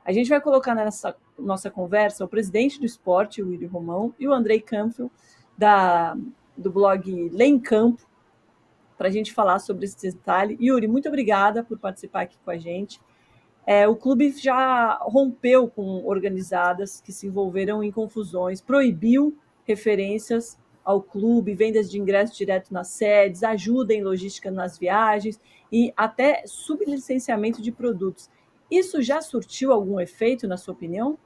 A gente vai colocar nessa nossa conversa o presidente do esporte, o Yuri Romão, e o Andrei Campbell, do blog Lê em Campo, para a gente falar sobre esse detalhe. Yuri, muito obrigada por participar aqui com a gente. O clube já rompeu com organizadas que se envolveram em confusões, proibiu referências ao clube, vendas de ingressos direto nas sedes, ajuda em logística nas viagens e até sublicenciamento de produtos. Isso já surtiu algum efeito, na sua opinião?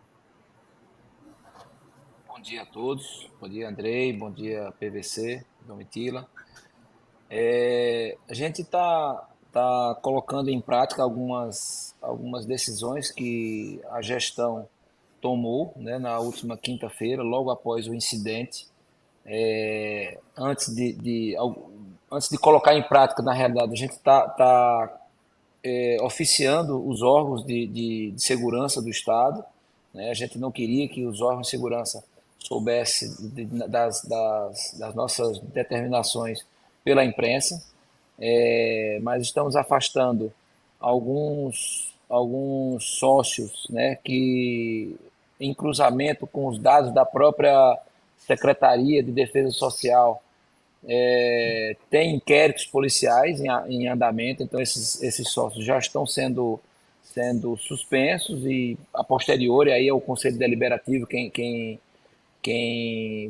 Bom dia a todos. Bom dia, Andrei. Bom dia, PVC, Domitila. A gente tá colocando em prática algumas decisões que a gestão tomou, né, na última quinta-feira, logo após o incidente. Antes de colocar em prática, na realidade, a gente está oficiando os órgãos de segurança do Estado, né? A gente não queria que os órgãos de segurança soubessem das nossas determinações pela imprensa, mas estamos afastando alguns sócios, né, que, em cruzamento com os dados da própria Secretaria de Defesa Social, tem inquéritos policiais em andamento, então esses sócios já estão sendo suspensos e, a posteriori, aí é o Conselho Deliberativo quem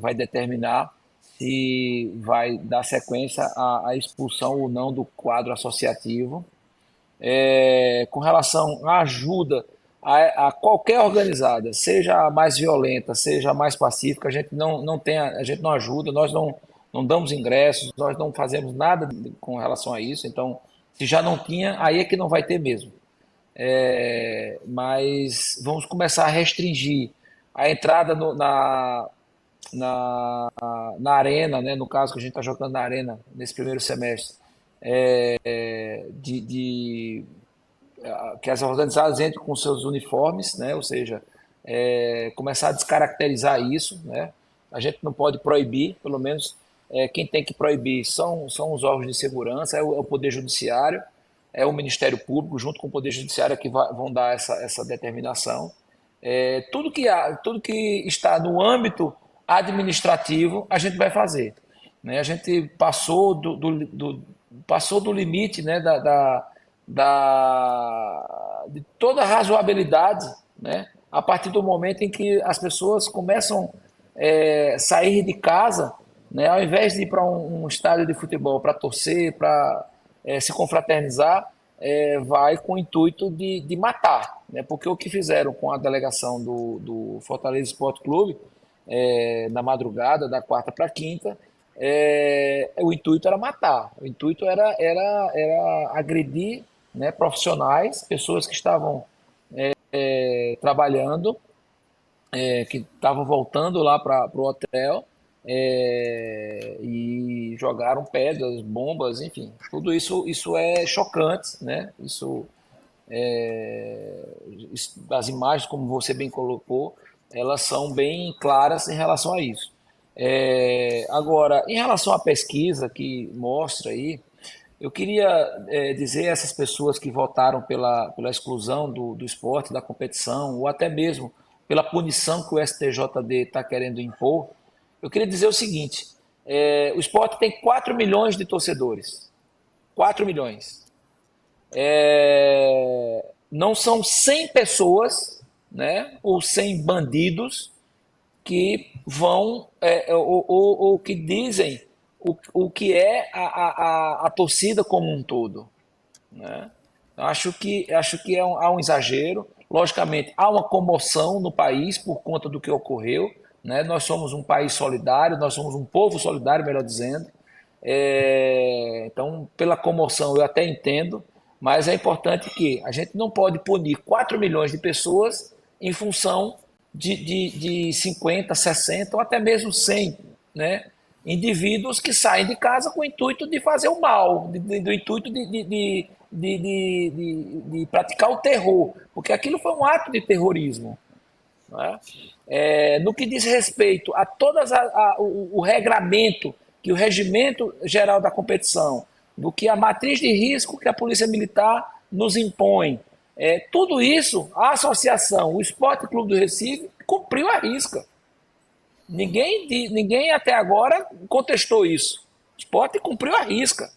vai determinar se vai dar sequência à expulsão ou não do quadro associativo. Com relação à ajuda a qualquer organizada, seja a mais violenta, seja a mais pacífica, a gente não ajuda, nós não damos ingressos, nós não fazemos nada com relação a isso. Então, se já não tinha, aí é que não vai ter mesmo. Mas vamos começar a restringir a entrada na arena, né, no caso que a gente está jogando na arena nesse primeiro semestre, que as organizadas entrem com seus uniformes, né, ou seja, começar a descaracterizar isso, né. A gente não pode proibir, pelo menos quem tem que proibir são os órgãos de segurança, é o Poder Judiciário, é o Ministério Público, junto com o Poder Judiciário, que vão dar essa determinação. Tudo que está no âmbito administrativo, a gente vai fazer, né? A gente passou do limite, né, de toda a razoabilidade, né? A partir do momento em que as pessoas começam a sair de casa, né, ao invés de ir para um estádio de futebol para torcer, para se confraternizar, vai com o intuito de matar, né? Porque o que fizeram com a delegação do Fortaleza Esporte Clube, na madrugada, da quarta para quinta, o intuito era matar, o intuito era agredir, né, profissionais, pessoas que estavam trabalhando, que estavam voltando lá para o hotel, e jogaram pedras, bombas, enfim, tudo isso é chocante, né? As imagens, como você bem colocou, elas são bem claras em relação a isso. Agora, em relação à pesquisa que mostra aí, eu queria dizer a essas pessoas que votaram pela exclusão do esporte, da competição, ou até mesmo pela punição que o STJD está querendo impor, eu queria dizer o seguinte: o esporte tem 4 milhões de torcedores. 4 milhões. Não são 100 pessoas, né, ou 100 bandidos que vão, ou que dizem o que é a torcida como um todo, né? Acho que há um exagero. Logicamente, há uma comoção no país por conta do que ocorreu, né? Nós somos um país solidário, nós somos um povo solidário, melhor dizendo. Então, pela comoção eu até entendo, mas é importante que a gente não pode punir 4 milhões de pessoas em função de 50, 60 ou até mesmo 100, né, indivíduos que saem de casa com o intuito de fazer o mal, do intuito de praticar o terror, porque aquilo foi um ato de terrorismo, né? No que diz respeito a o regramento, que o regimento geral da competição, do que a matriz de risco que a Polícia Militar nos impõe, Tudo isso, a associação, o Esporte Clube do Recife, cumpriu a risca. Ninguém até agora contestou isso. O esporte cumpriu a risca.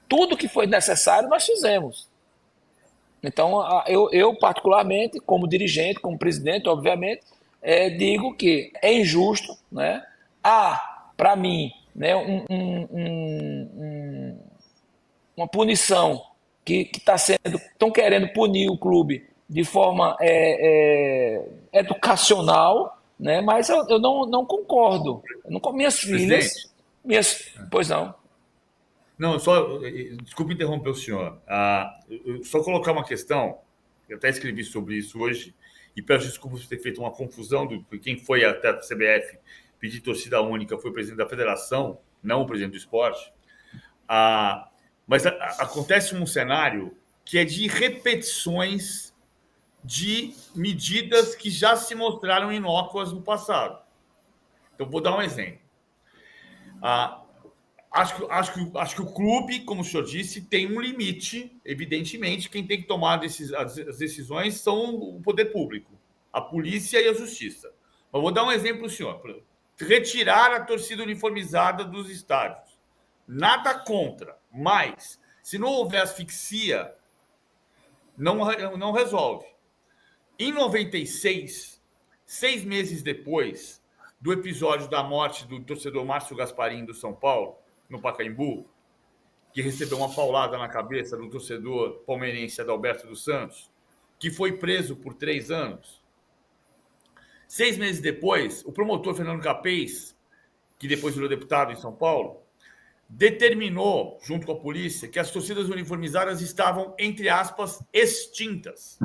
Tudo que foi necessário nós fizemos. Então, eu particularmente, como dirigente, como presidente, obviamente, digo que é injusto, né? Para mim, né, uma punição que está sendo, estão querendo punir o clube de forma educacional, né? Mas eu não concordo. Minhas Presidente, filhas, pois não. não, só, desculpe interromper o senhor. Só colocar uma questão, eu até escrevi sobre isso hoje, e peço desculpas por ter feito uma confusão do quem foi até a CBF pedir torcida única foi o presidente da federação, não o presidente do esporte. Mas acontece um cenário que é de repetições de medidas que já se mostraram inócuas no passado. Então, vou dar um exemplo. Acho que o clube, como o senhor disse, tem um limite. Evidentemente, quem tem que tomar as decisões são o poder público, a polícia e a justiça. Mas vou dar um exemplo, senhor. Retirar a torcida uniformizada dos estádios. Nada contra, mas se não houver asfixia, não resolve. Em 96, 6 meses depois do episódio da morte do torcedor Márcio Gasparim do São Paulo, no Pacaembu, que recebeu uma paulada na cabeça do torcedor palmeirense Adalberto dos Santos, que foi preso por 3 anos. 6 meses depois, o promotor Fernando Capês, que depois virou deputado em São Paulo, determinou, junto com a polícia, que as torcidas uniformizadas estavam, entre aspas, extintas.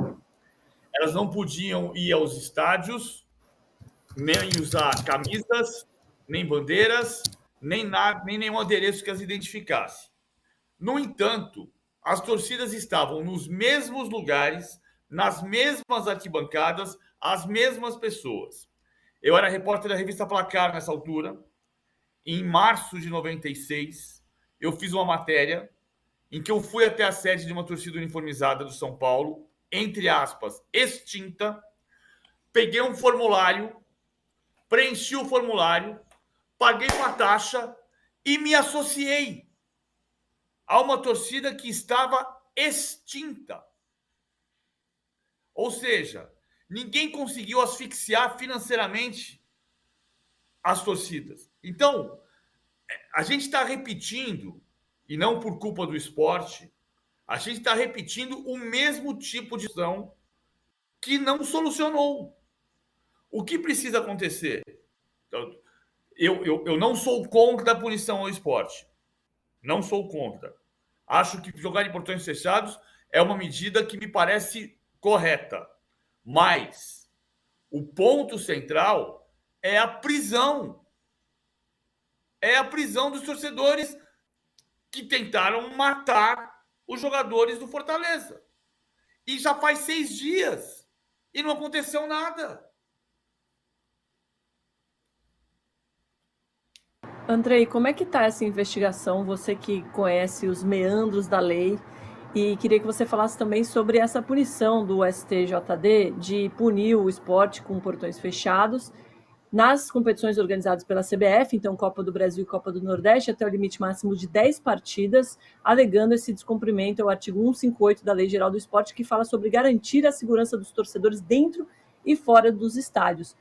Elas não podiam ir aos estádios, nem usar camisas, nem bandeiras, nem nenhum adereço que as identificasse. No entanto, as torcidas estavam nos mesmos lugares, nas mesmas arquibancadas, as mesmas pessoas. Eu era repórter da revista Placar nessa altura. Em março de 96, eu fiz uma matéria em que eu fui até a sede de uma torcida uniformizada do São Paulo, entre aspas, extinta, peguei um formulário, preenchi o formulário, paguei uma taxa e me associei a uma torcida que estava extinta. Ou seja, ninguém conseguiu asfixiar financeiramente as torcidas. Então, a gente está repetindo, e não por culpa do esporte, a gente está repetindo o mesmo tipo de ação que não solucionou. O que precisa acontecer? Eu não sou contra a punição ao esporte. Não sou contra. Acho que jogar em portões fechados é uma medida que me parece correta. Mas o ponto central é a prisão. É a prisão dos torcedores que tentaram matar os jogadores do Fortaleza. E já faz 6 dias. E não aconteceu nada. Andrei, como é que está essa investigação? Você que conhece os meandros da lei, e queria que você falasse também sobre essa punição do STJD de punir o esporte com portões fechados nas competições organizadas pela CBF, então Copa do Brasil e Copa do Nordeste, até o limite máximo de 10 partidas, alegando esse descumprimento ao artigo 158 da Lei Geral do Esporte, que fala sobre garantir a segurança dos torcedores dentro e fora dos estádios.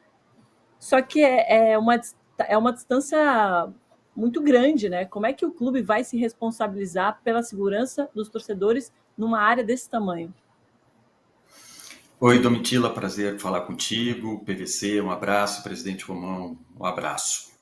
Só que é uma distância muito grande, né? Como é que o clube vai se responsabilizar pela segurança dos torcedores numa área desse tamanho? Oi, Domitila, prazer falar contigo. PVC, um abraço. Presidente Romão, um abraço.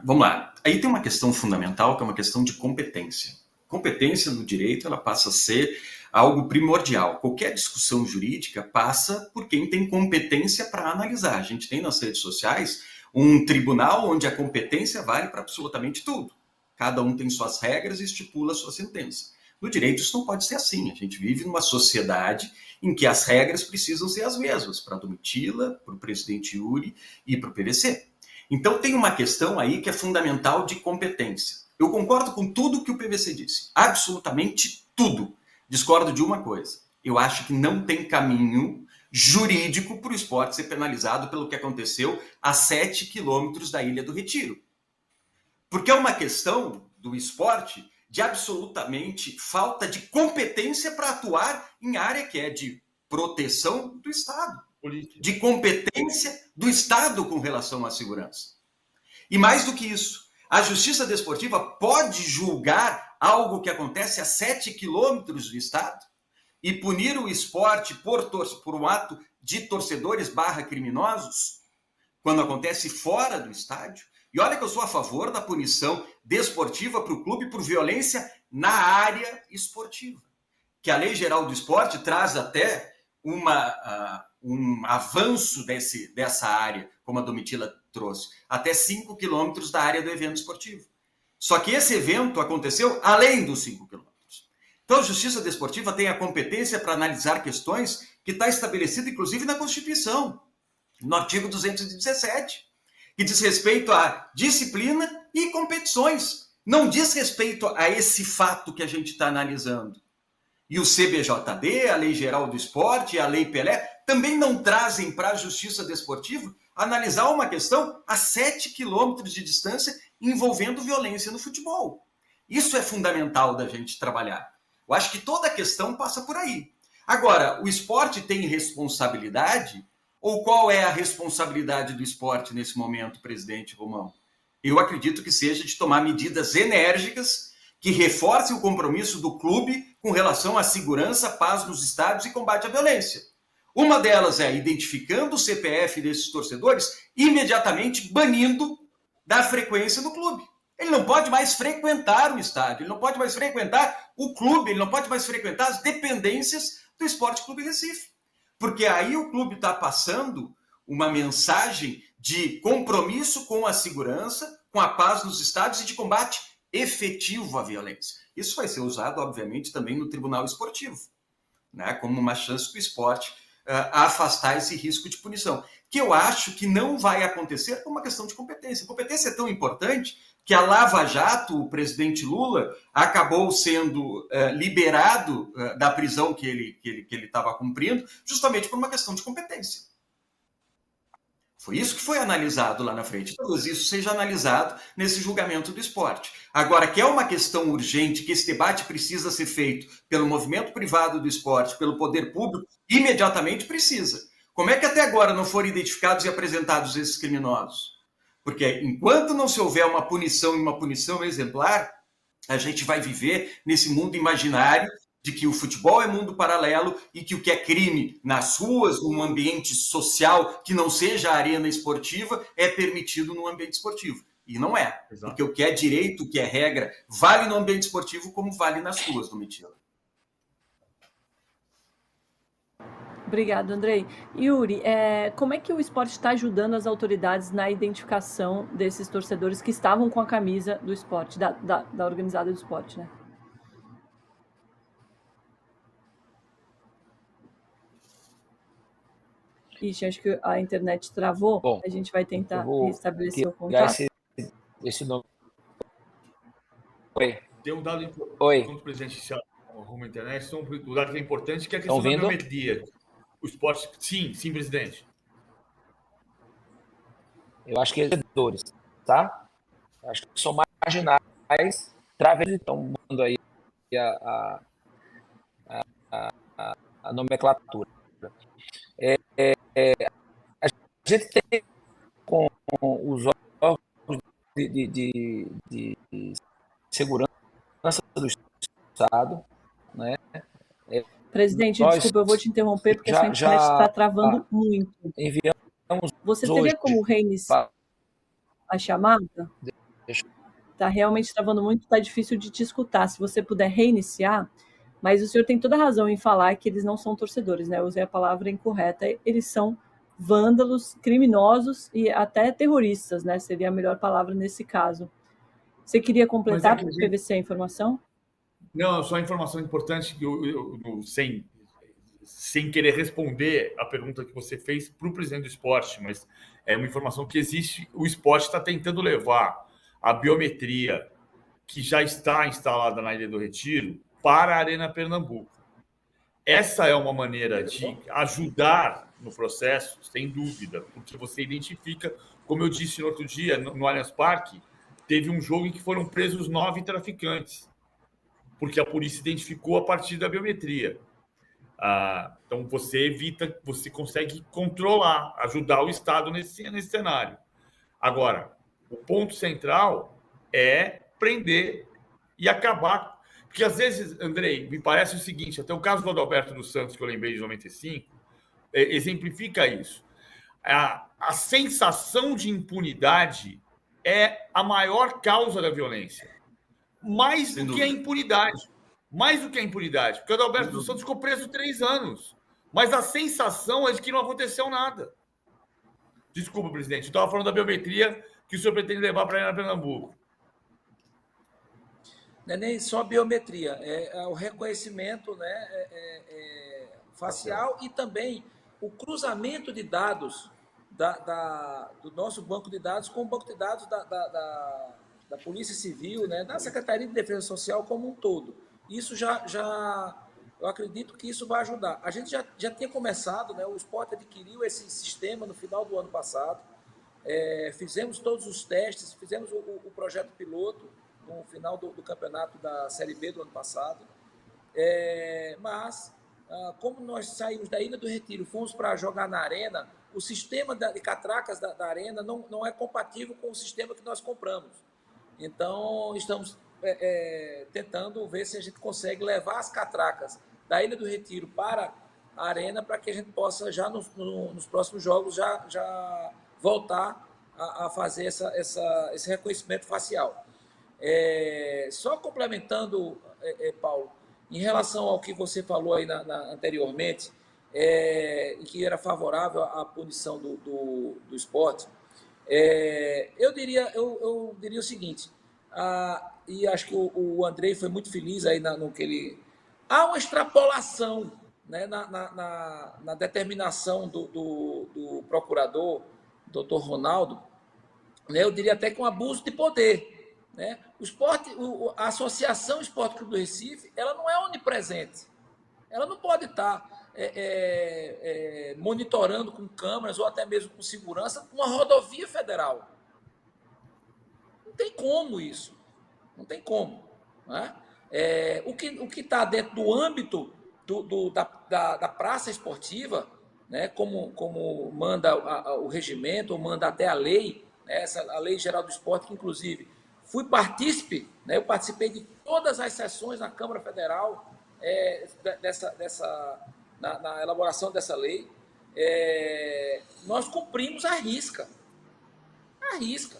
Vamos lá. Aí tem uma questão fundamental, que é uma questão de competência. Competência no direito, ela passa a ser algo primordial. Qualquer discussão jurídica passa por quem tem competência para analisar. A gente tem nas redes sociais um tribunal onde a competência vale para absolutamente tudo. Cada um tem suas regras e estipula a sua sentença. No direito isso não pode ser assim. A gente vive numa sociedade em que as regras precisam ser as mesmas para a Domitila, para o presidente Yuri e para o PVC. Então tem uma questão aí que é fundamental de competência. Eu concordo com tudo que o PVC disse, absolutamente tudo. Discordo de uma coisa. eu acho que não tem caminho jurídico para o esporte ser penalizado pelo que aconteceu a 7 quilômetros da Ilha do Retiro. Porque é uma questão do esporte de absolutamente falta de competência para atuar em área que é de proteção do Estado, de competência do Estado com relação à segurança. E mais do que isso, a Justiça Desportiva pode julgar algo que acontece a 7 quilômetros do Estado e punir o esporte por um ato de torcedores /criminosos quando acontece fora do estádio. E olha que eu sou a favor da punição desportiva para o clube por violência na área esportiva. Que a Lei Geral do Esporte traz até um avanço dessa área, como a Domitila trouxe, até 5 quilômetros da área do evento esportivo. Só que esse evento aconteceu além dos 5 quilômetros. Então, a Justiça Desportiva tem a competência para analisar questões que está estabelecida, inclusive, na Constituição, no artigo 217, que diz respeito à disciplina e competições. Não diz respeito a esse fato que a gente está analisando. E o CBJD, a Lei Geral do Esporte, a Lei Pelé, também não trazem para a Justiça Desportiva analisar uma questão a 7 quilômetros de distância envolvendo violência no futebol. Isso é fundamental da gente trabalhar. Eu acho que toda a questão passa por aí. Agora, o esporte tem responsabilidade? Ou qual é a responsabilidade do esporte nesse momento, presidente Romão? Eu acredito que seja de tomar medidas enérgicas que reforcem o compromisso do clube com relação à segurança, paz nos estádios e combate à violência. Uma delas é identificando o CPF desses torcedores, imediatamente banindo da frequência no clube. Ele não pode mais frequentar o estádio, ele não pode mais frequentar o clube, ele não pode mais frequentar as dependências do Esporte Clube Recife. Porque aí o clube está passando uma mensagem de compromisso com a segurança, com a paz nos estádios e de combate efetivo à violência. Isso vai ser usado, obviamente, também no Tribunal Esportivo, né, como uma chance para o esporte afastar esse risco de punição, que eu acho que não vai acontecer por uma questão de competência. A competência é tão importante que a Lava Jato, o presidente Lula, acabou sendo liberado da prisão que ele estava cumprindo, justamente por uma questão de competência. Foi isso que foi analisado lá na frente. Talvez isso seja analisado nesse julgamento do esporte. Agora, que é uma questão urgente, que esse debate precisa ser feito pelo movimento privado do esporte, pelo poder público, imediatamente precisa. Como é que até agora não foram identificados e apresentados esses criminosos? Porque enquanto não se houver uma punição e uma punição exemplar, a gente vai viver nesse mundo imaginário de que o futebol é mundo paralelo e que o que é crime nas ruas, num ambiente social que não seja a arena esportiva, é permitido no ambiente esportivo. E não é. Exato. Porque o que é direito, o que é regra, vale no ambiente esportivo como vale nas ruas, Domitila. Obrigado, Andrei. Yuri, como é que o esporte está ajudando as autoridades na identificação desses torcedores que estavam com a camisa do esporte, da organizada do esporte, né? Ixi, acho que a internet travou. Bom, a gente vai tentar restabelecer o contato. Esse nome. Oi. Tem um dado importante do presidente inicial rumo à internet, um dado que é importante, que é a questão da biometria. O esporte, sim, presidente. Eu acho que eles são torcedores, tá? Acho que são marginais, travessos, estão mudando aí a nomenclatura. A gente tem com os órgãos de segurança do Estado, né? Presidente, desculpa, eu vou te interromper porque a sua internet está travando muito. Enviamos. Você teria como reiniciar a chamada? Está realmente travando muito, está difícil de te escutar. Se você puder reiniciar, mas o senhor tem toda a razão em falar que eles não são torcedores, né? Eu usei a palavra incorreta. Eles são vândalos, criminosos e até terroristas, né? Seria a melhor palavra nesse caso. Você queria completar para o PVC a informação? Não, só a informação importante, que sem querer responder a pergunta que você fez para o presidente do esporte, mas é uma informação que existe, o esporte está tentando levar a biometria que já está instalada na Ilha do Retiro para a Arena Pernambuco. Essa é uma maneira de ajudar no processo, sem dúvida, porque você identifica, como eu disse no outro dia, no Allianz Parque, teve um jogo em que foram presos 9 traficantes, porque a polícia identificou a partir da biometria. Então você evita, você consegue controlar, ajudar o Estado nesse cenário. Agora, o ponto central é prender e acabar. Porque às vezes, Andrei, me parece o seguinte, até o caso do Adalberto dos Santos, que eu lembrei de 95, exemplifica isso. A sensação de impunidade é a maior causa da violência. Mais do que a impunidade. Mais do que a impunidade. Porque o Adalberto dos Santos ficou preso 3 anos. Mas a sensação é de que não aconteceu nada. Desculpa, presidente. Eu estava falando da biometria que o senhor pretende levar para Arena Pernambuco. Não é nem só biometria, é o reconhecimento, né, facial e também o cruzamento de dados do nosso banco de dados com o banco de dados da Polícia Civil, né, da Secretaria de Defesa Social como um todo. Isso eu acredito que isso vai ajudar. A gente já tinha começado, né, o esporte adquiriu esse sistema no final do ano passado, fizemos todos os testes, fizemos o projeto piloto no final do campeonato da Série B do ano passado, mas como nós saímos da Ilha do Retiro, fomos para jogar na Arena, o sistema de catracas da Arena não é compatível com o sistema que nós compramos. Então, estamos tentando ver se a gente consegue levar as catracas da Ilha do Retiro para a Arena, para que a gente possa, já nos próximos jogos, já voltar a fazer esse reconhecimento facial. Só complementando, Paulo, em relação ao que você falou aí anteriormente, em que era favorável à punição do esporte, eu diria o seguinte, e acho que o Andrei foi muito feliz aí no que ele... Há uma extrapolação, né, na determinação do procurador, doutor Ronaldo, né, eu diria até que um abuso de poder. Né? A Associação Esporte Clube do Recife, ela não é onipresente. Ela não pode estar monitorando com câmeras ou até mesmo com segurança uma rodovia federal. Não tem como isso. Não tem como. Né? O que está dentro do âmbito da praça esportiva, né, como manda o regimento, ou manda até a lei, né, a Lei Geral do Esporte, que inclusive fui partícipe, né, eu participei de todas as sessões na Câmara Federal na elaboração dessa lei. Nós cumprimos a risca. A risca.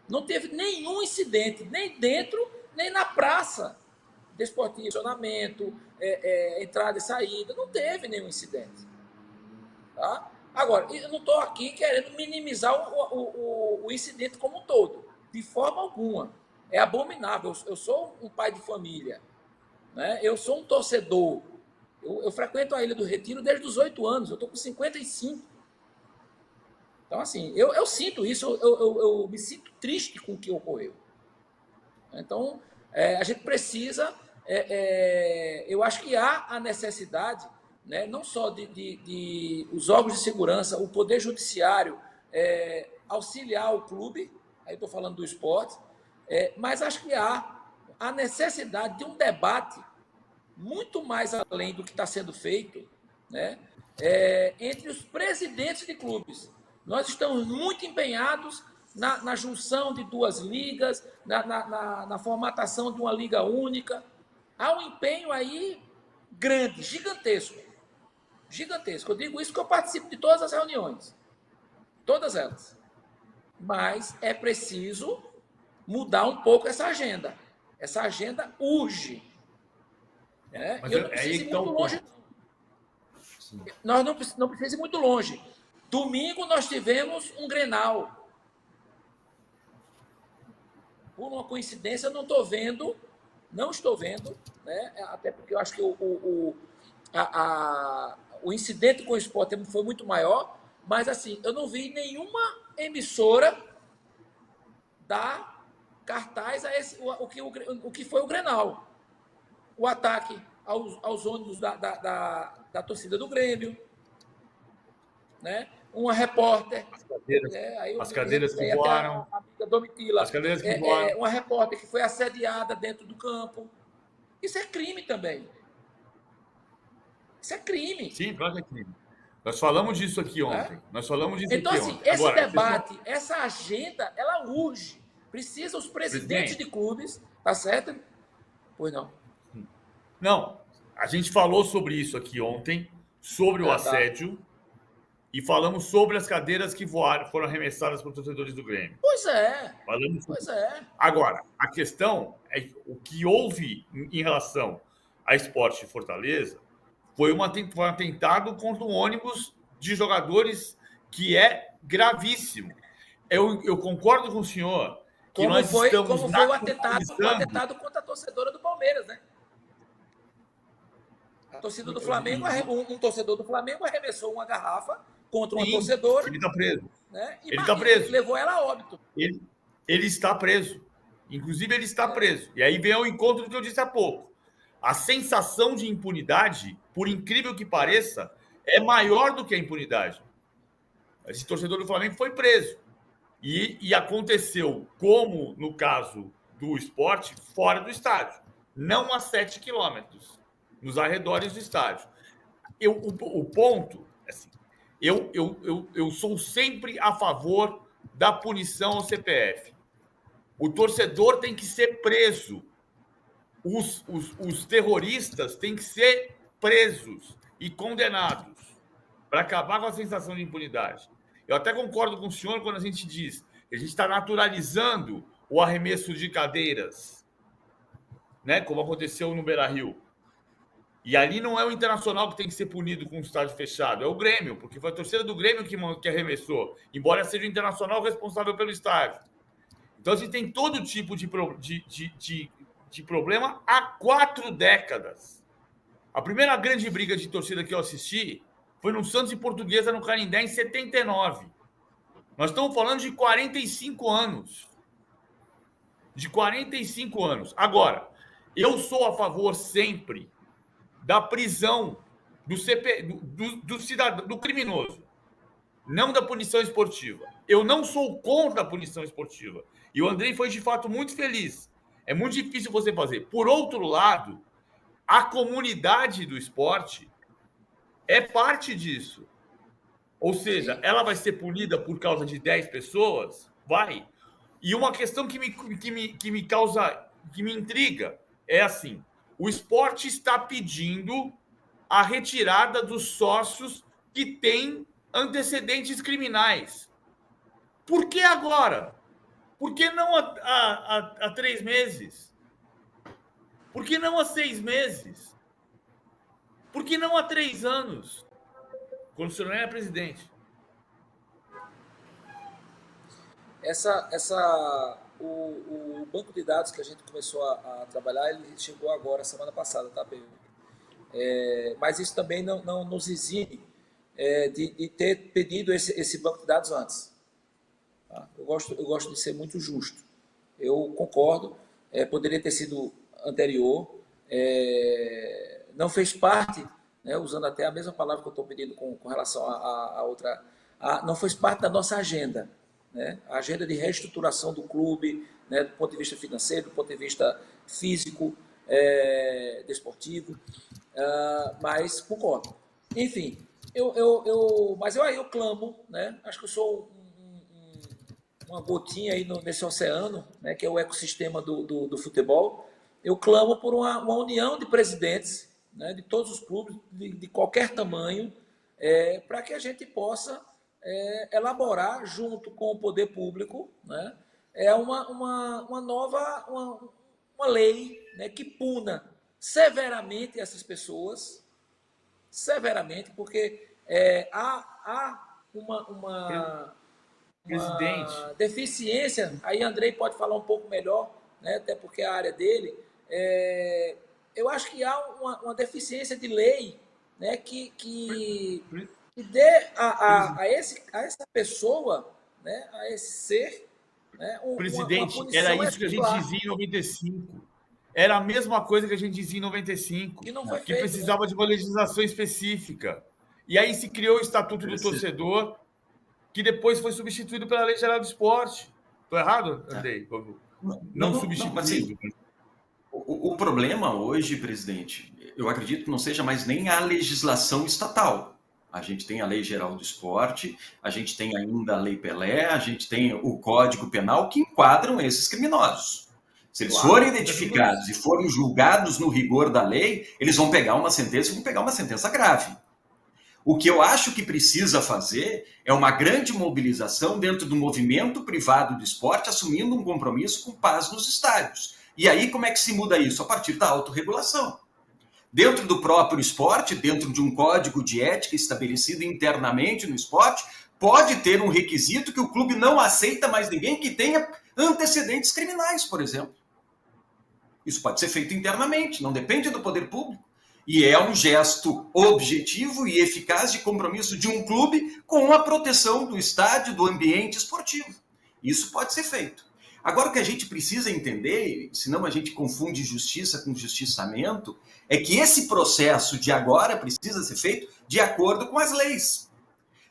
Não teve nenhum incidente, nem dentro, nem na praça desportiva, estacionamento, entrada e saída, não teve nenhum incidente. Tá? Agora, eu não estou aqui querendo minimizar o incidente como um todo. De forma alguma. É abominável. Eu sou um pai de família. Né? Eu sou um torcedor. Eu frequento a Ilha do Retiro desde os 8 anos. Eu estou com 55. Então, assim, eu sinto isso. Eu me sinto triste com o que ocorreu. Então, a gente precisa... eu acho que há a necessidade, né, não só de os órgãos de segurança, o Poder Judiciário auxiliar o clube, aí estou falando do esporte, mas acho que há a necessidade de um debate muito mais além do que está sendo feito, né, entre os presidentes de clubes. Nós estamos muito empenhados na junção de 2 ligas, na formatação de uma liga única. Há um empenho aí grande, gigantesco. Gigantesco. Eu digo isso porque eu participo de todas as reuniões. Todas elas. Mas é preciso mudar um pouco essa agenda. Essa agenda urge. Mas eu não preciso ir muito longe. Nós não precisamos ir muito longe. Domingo nós tivemos um Grenal. Por uma coincidência, eu não estou vendo, né? Até porque eu acho que o incidente com o Sport foi muito maior, mas assim, eu não vi nenhuma emissora dar cartaz a o que foi o Grenal. O ataque aos ônibus da torcida do Grêmio, né? Uma repórter. As cadeiras que voaram. A amiga Domitila. As cadeiras que voaram. Uma repórter que foi assediada dentro do campo. Isso é crime também. Isso é crime. Sim, claro que é crime. Nós falamos disso aqui ontem. Então, assim, esse debate, essa agenda, ela urge. Precisa os presidentes de clubes, tá certo? Pois não. Não, a gente falou sobre isso aqui ontem, sobre o assédio, e falamos sobre as cadeiras que voaram, foram arremessadas por torcedores do Grêmio. Pois é. Pois é. Agora, a questão é o que houve em relação a Sport Fortaleza foi um atentado contra um ônibus de jogadores que é gravíssimo. Eu concordo com o senhor que como foi o atentado contra a torcedora do Palmeiras, né? A torcida do Flamengo, um torcedor do Flamengo arremessou uma garrafa contra uma torcedora. Ele está preso. Né? Ele está preso. Levou ela a óbito. Ele está preso. Inclusive, ele está preso. E aí vem ao encontro do que eu disse há pouco. A sensação de impunidade, por incrível que pareça, é maior do que a impunidade. Esse torcedor do Flamengo foi preso. E aconteceu, como no caso do Sport, fora do estádio. Não a 7 quilômetros, nos arredores do estádio. O ponto, assim, eu sou sempre a favor da punição ao CPF. O torcedor tem que ser preso. Os terroristas têm que ser presos e condenados para acabar com a sensação de impunidade. Eu até concordo com o senhor quando a gente diz que a gente está naturalizando o arremesso de cadeiras, né, como aconteceu no Beira-Rio. E ali não é o Internacional que tem que ser punido com o estádio fechado, é o Grêmio, porque foi a torcida do Grêmio que arremessou, embora seja o Internacional responsável pelo estádio. Então a gente tem todo tipo de problema há 4 décadas. A primeira grande briga de torcida que eu assisti foi no Santos e Portuguesa, no Canindé, em 79. Nós estamos falando de 45 anos. De 45 anos. Agora, eu sou a favor sempre da prisão do cidadão, do criminoso, não da punição esportiva. Eu não sou contra a punição esportiva. E o Andrei foi, de fato, muito feliz. É muito difícil você fazer. Por outro lado, a comunidade do esporte é parte disso. Ou seja, ela vai ser punida por causa de 10 pessoas? Vai. E uma questão que me causa, que me intriga, é assim: o esporte está pedindo a retirada dos sócios que têm antecedentes criminais. Por que agora? Por que não há 3 meses? Por que não há 6 meses? Por que não há 3 anos? Quando o senhor não era presidente. O banco de dados que a gente começou a trabalhar, ele chegou agora, semana passada, tá, Pedro? Mas isso também não nos exime de ter pedido esse banco de dados antes. Tá? Eu gosto de ser muito justo. Eu concordo, poderia ter sido anterior, não fez parte, né, usando até a mesma palavra que eu estou pedindo com relação a outra, não fez parte da nossa agenda, né? A agenda de reestruturação do clube, né, do ponto de vista financeiro, do ponto de vista físico, desportivo, mas concordo. Enfim, mas eu clamo, né? Acho que eu sou uma gotinha aí nesse oceano, né, que é o ecossistema do futebol. Eu clamo por uma união de presidentes, né, de todos os clubes, de qualquer tamanho, para que a gente possa elaborar, junto com o poder público, né, uma nova uma lei, né, que puna severamente essas pessoas, severamente, porque há uma deficiência, aí Andrei pode falar um pouco melhor, né, até porque é a área dele. Eu acho que há uma deficiência de lei, né, que dê a essa pessoa, né, a esse ser, né, presidente, uma punição era isso que a gente exemplar. dizia em 95. era a mesma coisa que a gente dizia em 95, E não foi que feito, precisava de uma legislação específica. E aí se criou o Estatuto do Torcedor, que depois foi substituído pela Lei Geral do Esporte. Estou errado, Andrei? Não substituído. Mas, assim, o problema hoje, presidente, eu acredito que não seja mais nem a legislação estatal. A gente tem a Lei Geral do Esporte, a gente tem ainda a Lei Pelé, a gente tem o Código Penal que enquadram esses criminosos. Se eles forem identificados e forem julgados no rigor da lei, eles vão pegar uma sentença e vão pegar uma sentença grave. O que eu acho que precisa fazer é uma grande mobilização dentro do movimento privado do esporte, assumindo um compromisso com paz nos estádios. E aí, como é que se muda isso? A partir da autorregulação. Dentro do próprio esporte, dentro de um código de ética estabelecido internamente no esporte, pode ter um requisito que o clube não aceita mais ninguém que tenha antecedentes criminais, por exemplo. Isso pode ser feito internamente, não depende do poder público. E é um gesto objetivo e eficaz de compromisso de um clube com a proteção do estádio, do ambiente esportivo. Isso pode ser feito. Agora, o que a gente precisa entender, senão a gente confunde justiça com justiçamento, é que esse processo de agora precisa ser feito de acordo com as leis.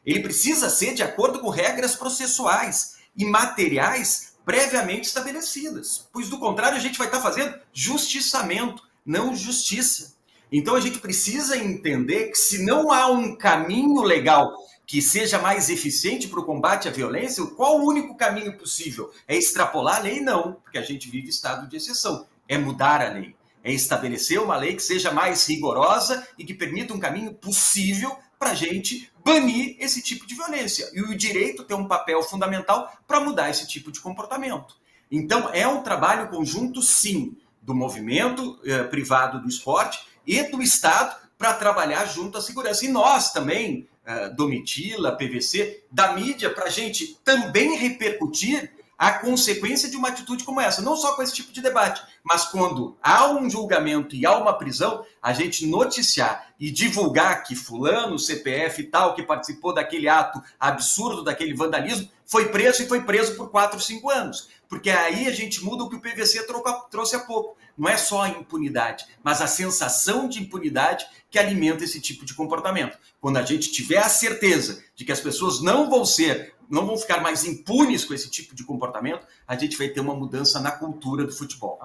Ele precisa ser de acordo com regras processuais e materiais previamente estabelecidas, pois do contrário a gente vai estar fazendo justiçamento, não justiça. Então a gente precisa entender que se não há um caminho legal que seja mais eficiente para o combate à violência, qual o único caminho possível? É extrapolar a lei? Não, porque a gente vive estado de exceção. É mudar a lei, é estabelecer uma lei que seja mais rigorosa e que permita um caminho possível para a gente banir esse tipo de violência. E o direito tem um papel fundamental para mudar esse tipo de comportamento. Então, é um trabalho conjunto, sim, do movimento privado do esporte e do Estado para trabalhar junto à segurança. E nós também, Domitila, PVC, da mídia, para a gente também repercutir a consequência de uma atitude como essa. Não só com esse tipo de debate, mas quando há um julgamento e há uma prisão, a gente noticiar e divulgar que fulano, CPF e tal, que participou daquele ato absurdo, daquele vandalismo, foi preso e foi preso por 4, 5 anos. Porque aí a gente muda o que o PVC trouxe há pouco. Não é só a impunidade, mas a sensação de impunidade que alimenta esse tipo de comportamento. Quando a gente tiver a certeza de que as pessoas não vão ficar mais impunes com esse tipo de comportamento, a gente vai ter uma mudança na cultura do futebol.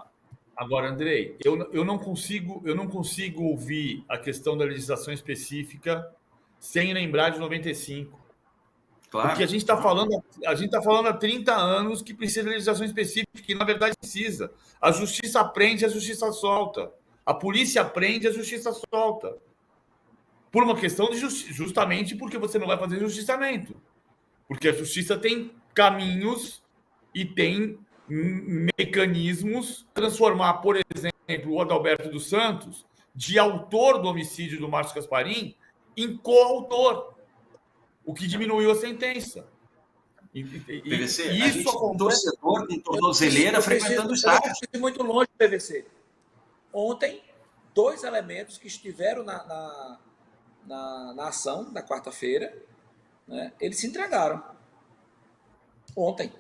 Agora, Andrei, eu não consigo ouvir a questão da legislação específica sem lembrar de 95. Claro. Porque a gente está falando há 30 anos que precisa de legislação específica, e na verdade precisa. A justiça prende, a justiça solta. A polícia prende, a justiça solta. Por uma questão de justamente porque você não vai fazer justiçamento. Porque a justiça tem caminhos e tem mecanismos transformar, por exemplo, o Adalberto dos Santos, de autor do homicídio do Márcio Gasparim, em coautor, o que diminuiu a sentença. PVC, isso a gente com torcedor, com tornozeleira, frequentando o estádio. Muito longe, PVC. Ontem, 2 elementos que estiveram na ação da quarta-feira, né, eles se entregaram. Ontem.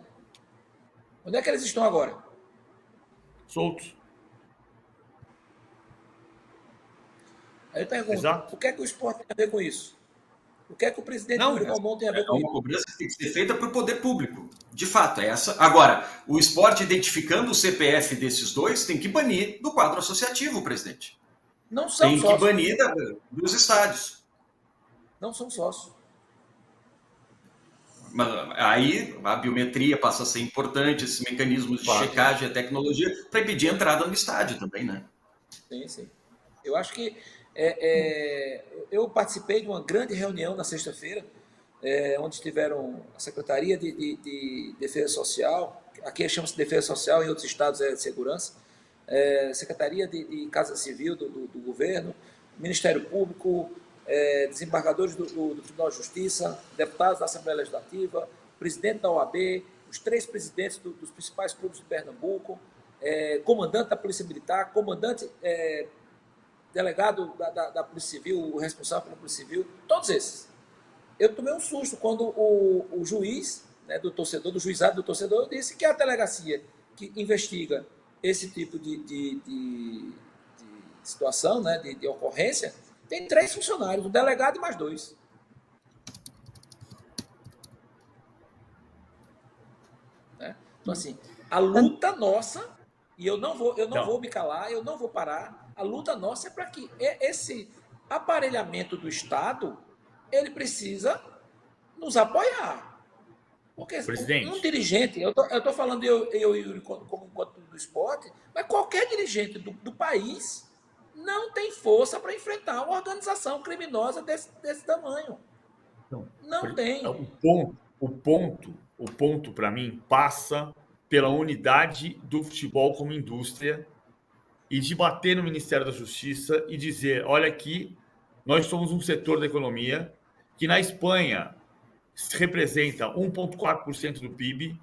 Onde é que eles estão agora? Soltos. Aí eu pergunto, o que é que o esporte tem a ver com isso? O que é que o presidente Yuri Romão tem a ver com isso? É uma cobrança que tem que ser feita para o poder público. De fato, é essa. Agora, o esporte, identificando o CPF desses dois, tem que banir do quadro associativo, presidente. Não são tem sócios. Que banir dos estádios. Não são sócios. Mas aí a biometria passa a ser importante, esses mecanismos de checagem, a tecnologia, para impedir a entrada no estádio também, né? Sim, sim. Eu acho que eu participei de uma grande reunião na sexta-feira, onde estiveram a Secretaria de Defesa Social, aqui chama-se Defesa Social, em outros estados é de Segurança, Secretaria de Casa Civil do Governo, Ministério Público, desembargadores do Tribunal de Justiça, deputados da Assembleia Legislativa, presidente da OAB, os 3 presidentes dos principais clubes de Pernambuco, comandante da Polícia Militar, comandante, delegado da Polícia Civil, o responsável pela Polícia Civil, todos esses. Eu tomei um susto quando o juiz, né, do juizado do torcedor, disse que a delegacia que investiga esse tipo de situação, né, de ocorrência, tem 3 funcionários, o delegado e mais 2. Né? Então, assim, a luta nossa, e eu não vou me calar, eu não vou parar, a luta nossa é para que esse aparelhamento do Estado, ele precisa nos apoiar. Porque um dirigente, eu estou falando eu e o Yuri como do esporte, mas qualquer dirigente do país não tem força para enfrentar uma organização criminosa desse tamanho. Não tem. O ponto para mim passa pela unidade do futebol como indústria e de bater no Ministério da Justiça e dizer, olha aqui, nós somos um setor da economia que na Espanha representa 1,4% do PIB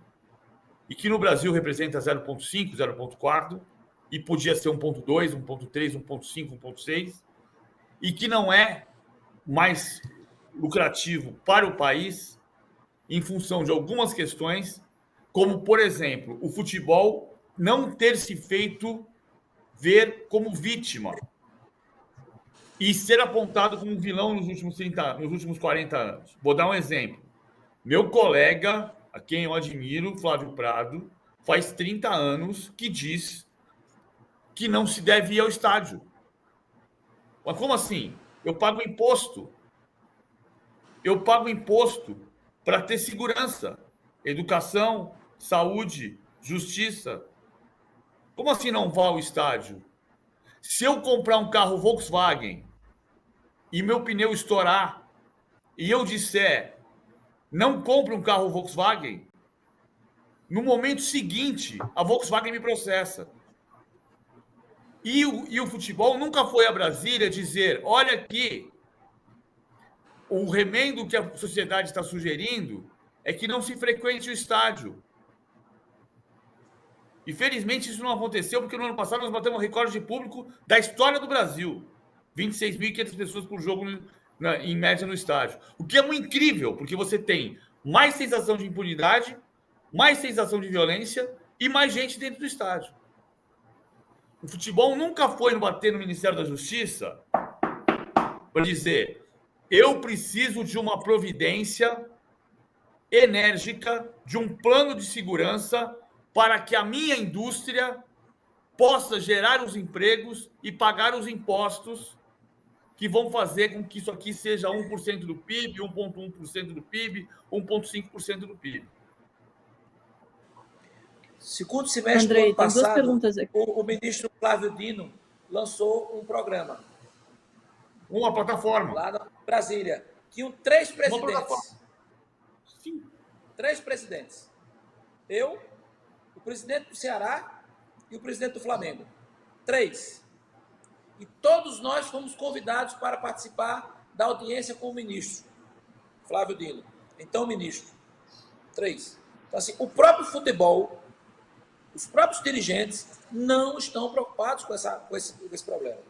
e que no Brasil representa 0,5%, 0,4%, e podia ser 1,2%, 1,3%, 1,5%, 1,6%, e que não é mais lucrativo para o país em função de algumas questões, como, por exemplo, o futebol não ter se feito ver como vítima e ser apontado como um vilão nos últimos 40 anos. Vou dar um exemplo. Meu colega, a quem eu admiro, Flávio Prado, faz 30 anos que diz que não se deve ir ao estádio. Mas como assim? Eu pago imposto. Eu pago imposto para ter segurança, educação, saúde, justiça. Como assim não vá ao estádio? Se eu comprar um carro Volkswagen e meu pneu estourar e eu disser não compre um carro Volkswagen, no momento seguinte a Volkswagen me processa. E o futebol nunca foi a Brasília dizer, olha aqui, o remendo que a sociedade está sugerindo é que não se frequente o estádio. E felizmente isso não aconteceu, porque no ano passado nós batemos um recorde de público da história do Brasil. 26.500 pessoas por jogo em média no estádio. O que é muito incrível, porque você tem mais sensação de impunidade, mais sensação de violência e mais gente dentro do estádio. O futebol nunca foi bater no Ministério da Justiça para dizer eu preciso de uma providência enérgica, de um plano de segurança para que a minha indústria possa gerar os empregos e pagar os impostos que vão fazer com que isso aqui seja 1% do PIB, 1,1% do PIB, 1,5% do PIB. Segundo semestre Andrei, do ano passado, tem 2 perguntas aqui. o ministro Flávio Dino lançou um programa. Uma plataforma. Lá na Brasília. Tinham 3 presidentes. Sim. 3 presidentes. Eu, o presidente do Ceará e o presidente do Flamengo. 3. E todos nós fomos convidados para participar da audiência com o ministro Flávio Dino. Então, ministro. 3. Então, assim, o próprio futebol, os próprios dirigentes não estão preocupados com esse problema.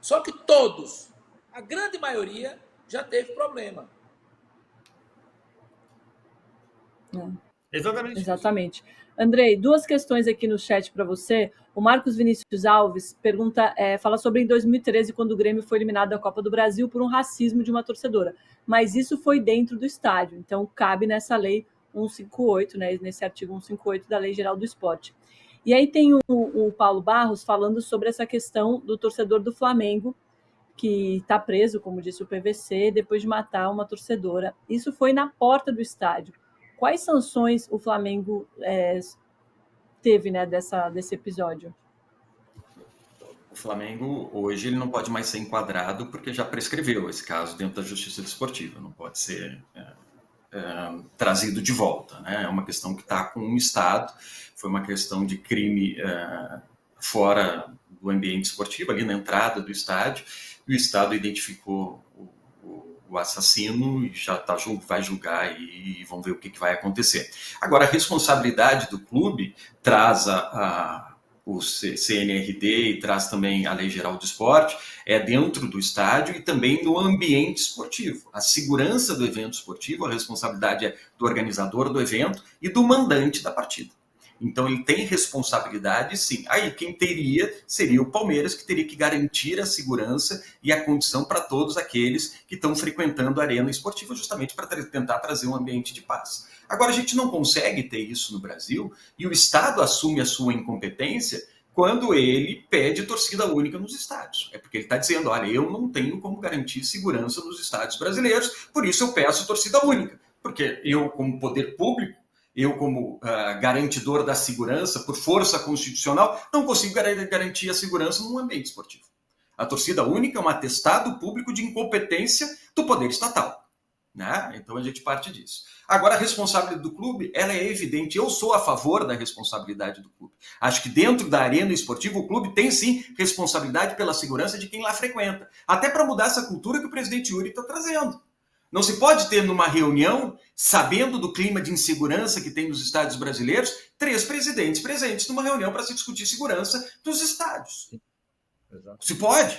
Só que todos, a grande maioria, já teve problema. Exatamente. Andrei, 2 questões aqui no chat para você. O Marcos Vinícius Alves fala sobre em 2013, quando o Grêmio foi eliminado da Copa do Brasil por um racismo de uma torcedora. Mas isso foi dentro do estádio, então cabe nessa lei 158, né, nesse artigo 158 da Lei Geral do Esporte. E aí tem o Paulo Barros falando sobre essa questão do torcedor do Flamengo, que está preso, como disse o PVC, depois de matar uma torcedora. Isso foi na porta do estádio. Quais sanções o Flamengo teve, né, desse episódio? O Flamengo, hoje, ele não pode mais ser enquadrado porque já prescreveu esse caso dentro da Justiça Desportiva. Não pode ser trazido de volta, né? É uma questão que está com o Estado. Foi uma questão de crime fora do ambiente esportivo, ali na entrada do estádio. E o Estado identificou o assassino e já vai julgar e vão ver o que vai acontecer. Agora, a responsabilidade do clube traz o CNRD e traz também a Lei Geral do Esporte, dentro do estádio e também no ambiente esportivo. A segurança do evento esportivo, a responsabilidade é do organizador do evento e do mandante da partida. Então ele tem responsabilidade, sim. Aí quem teria seria o Palmeiras, que teria que garantir a segurança e a condição para todos aqueles que estão frequentando a arena esportiva, justamente para tentar trazer um ambiente de paz. Agora, a gente não consegue ter isso no Brasil e o Estado assume a sua incompetência quando ele pede torcida única nos estádios. É porque ele está dizendo, olha, eu não tenho como garantir segurança nos estádios brasileiros, por isso eu peço torcida única. Porque eu, como poder público, eu, como garantidor da segurança, por força constitucional, não consigo garantir a segurança num ambiente esportivo. A torcida única é um atestado público de incompetência do poder estatal. Né? Então a gente parte disso. Agora, a responsabilidade do clube, ela é evidente. Eu sou a favor da responsabilidade do clube. Acho que dentro da arena esportiva, o clube tem sim responsabilidade pela segurança de quem lá frequenta. Até para mudar essa cultura que o presidente Yuri está trazendo. Não se pode ter numa reunião, sabendo do clima de insegurança que tem nos estádios brasileiros, 3 presidentes presentes numa reunião para se discutir segurança dos estádios. Exato. Se pode.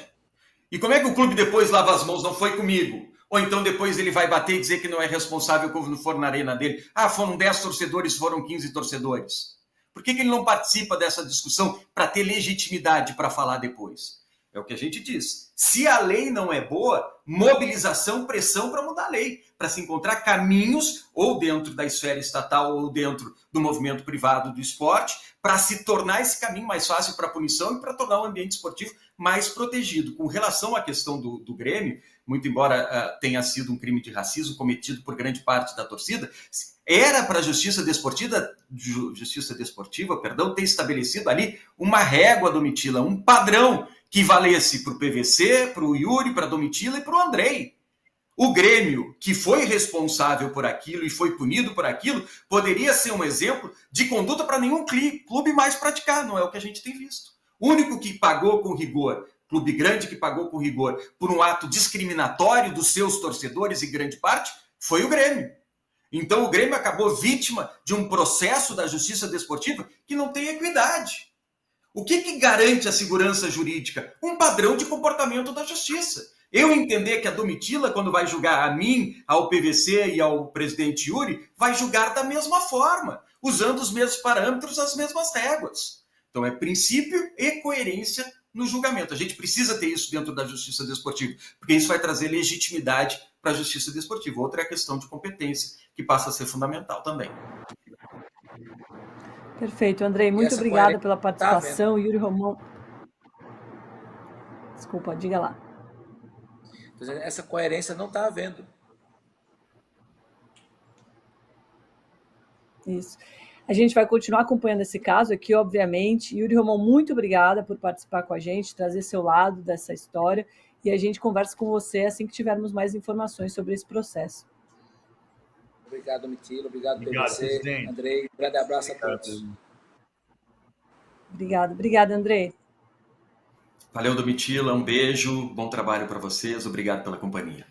E como é que o clube depois lava as mãos? Não foi comigo. Ou então depois ele vai bater e dizer que não é responsável quando for na arena dele. Ah, foram 10 torcedores, foram 15 torcedores. Por que ele não participa dessa discussão para ter legitimidade para falar depois? É o que a gente diz. Se a lei não é boa, mobilização, pressão para mudar a lei, para se encontrar caminhos, ou dentro da esfera estatal, ou dentro do movimento privado do esporte, para se tornar esse caminho mais fácil para a punição e para tornar o ambiente esportivo mais protegido. Com relação à questão do Grêmio, muito embora tenha sido um crime de racismo cometido por grande parte da torcida, era para a Justiça Desportiva, ter estabelecido ali uma régua, Domitila, um padrão que valesse para o PVC, para o Yuri, para a Domitila e para o Andrei. O Grêmio, que foi responsável por aquilo e foi punido por aquilo, poderia ser um exemplo de conduta para nenhum clube mais praticar, não é o que a gente tem visto. O único que pagou com rigor, clube grande que pagou com rigor, por um ato discriminatório dos seus torcedores, em grande parte, foi o Grêmio. Então o Grêmio acabou vítima de um processo da Justiça Desportiva que não tem equidade. O que garante a segurança jurídica? Um padrão de comportamento da justiça. Eu entender que a Domitila, quando vai julgar a mim, ao PVC e ao presidente Yuri, vai julgar da mesma forma, usando os mesmos parâmetros, as mesmas réguas. Então é princípio e coerência no julgamento. A gente precisa ter isso dentro da justiça desportiva, porque isso vai trazer legitimidade para a justiça desportiva. Outra é a questão de competência, que passa a ser fundamental também. Perfeito, Andrei. Muito obrigada pela participação. Yuri Romão. Desculpa, diga lá. Essa coerência não está havendo. Isso. A gente vai continuar acompanhando esse caso aqui, obviamente. Yuri Romão, muito obrigada por participar com a gente, trazer seu lado dessa história. E a gente conversa com você assim que tivermos mais informações sobre esse processo. Obrigado, Domitila. Obrigado, PVC, Andrei. Um grande abraço a todos. Obrigada, Andrei. Valeu, Domitila. Um beijo. Bom trabalho para vocês. Obrigado pela companhia.